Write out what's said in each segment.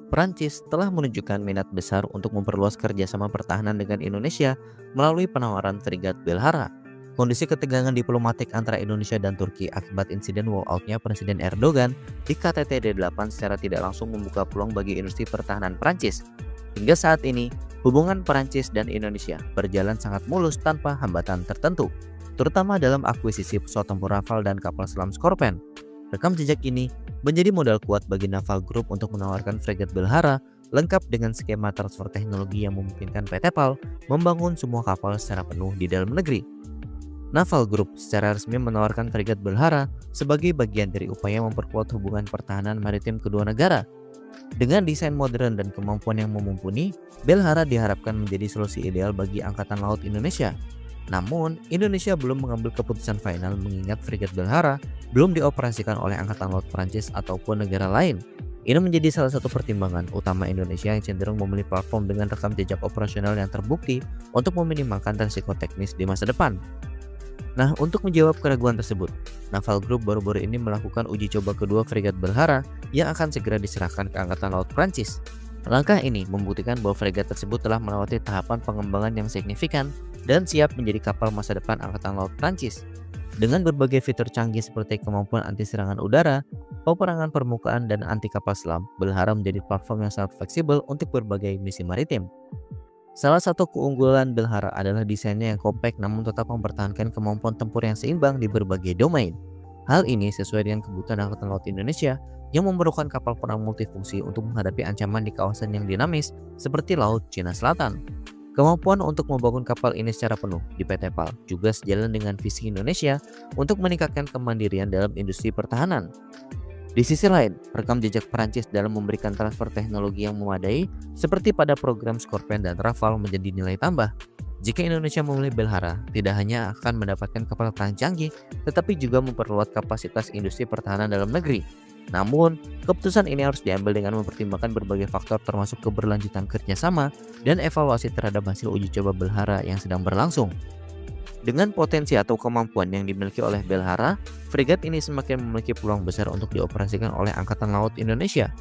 Prancis telah menunjukkan minat besar untuk memperluas kerjasama pertahanan dengan Indonesia melalui penawaran frigat Belhara. Kondisi ketegangan diplomatik antara Indonesia dan Turki akibat insiden walkoutnya Presiden Erdogan di KTT D8 secara tidak langsung membuka peluang bagi industri pertahanan Prancis. Hingga saat ini, hubungan Prancis dan Indonesia berjalan sangat mulus tanpa hambatan tertentu, terutama dalam akuisisi pesawat tempur Rafale dan kapal selam Skorpion. Rekam jejak ini menjadi modal kuat bagi Naval Group untuk menawarkan frigat Belhara lengkap dengan skema transfer teknologi yang memungkinkan PT PAL membangun semua kapal secara penuh di dalam negeri. Naval Group secara resmi menawarkan frigat Belhara sebagai bagian dari upaya memperkuat hubungan pertahanan maritim kedua negara. Dengan desain modern dan kemampuan yang mumpuni, Belhara diharapkan menjadi solusi ideal bagi Angkatan Laut Indonesia. Namun, Indonesia belum mengambil keputusan final mengingat frigat Belhara belum dioperasikan oleh Angkatan Laut Prancis ataupun negara lain. Ini menjadi salah satu pertimbangan utama Indonesia yang cenderung memilih platform dengan rekam jejak operasional yang terbukti untuk meminimalkan risiko teknis di masa depan. Nah, untuk menjawab keraguan tersebut, Naval Group baru-baru ini melakukan uji coba kedua frigat Belhara yang akan segera diserahkan ke Angkatan Laut Prancis. Langkah ini membuktikan bahwa frigat tersebut telah melewati tahapan pengembangan yang signifikan dan siap menjadi kapal masa depan Angkatan Laut Prancis. Dengan berbagai fitur canggih seperti kemampuan anti serangan udara, peperangan permukaan, dan anti kapal selam, Belhara menjadi platform yang sangat fleksibel untuk berbagai misi maritim. Salah satu keunggulan Belhara adalah desainnya yang kompak namun tetap mempertahankan kemampuan tempur yang seimbang di berbagai domain. Hal ini sesuai dengan kebutuhan Angkatan Laut Indonesia yang memerlukan kapal perang multifungsi untuk menghadapi ancaman di kawasan yang dinamis seperti Laut Cina Selatan. Kemampuan untuk membangun kapal ini secara penuh di PT PAL juga sejalan dengan visi Indonesia untuk meningkatkan kemandirian dalam industri pertahanan. Di sisi lain, rekam jejak Prancis dalam memberikan transfer teknologi yang memadai seperti pada program Skorpion dan Rafale menjadi nilai tambah. Jika Indonesia memilih Belhara, tidak hanya akan mendapatkan kapal perang canggih, tetapi juga memperluas kapasitas industri pertahanan dalam negeri. Namun, keputusan ini harus diambil dengan mempertimbangkan berbagai faktor termasuk keberlanjutan kerjasama dan evaluasi terhadap hasil uji coba Belhara yang sedang berlangsung. Dengan potensi atau kemampuan yang dimiliki oleh Belhara, frigat ini semakin memiliki peluang besar untuk dioperasikan oleh Angkatan Laut Indonesia.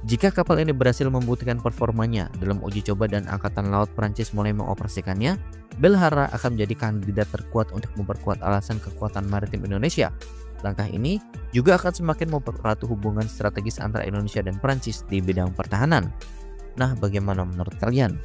Jika kapal ini berhasil membuktikan performanya dalam uji coba dan Angkatan Laut Prancis mulai mengoperasikannya, Belhara akan menjadi kandidat terkuat untuk memperkuat alasan kekuatan maritim Indonesia. Langkah ini juga akan semakin mempererat hubungan strategis antara Indonesia dan Prancis di bidang pertahanan. Nah, bagaimana menurut kalian?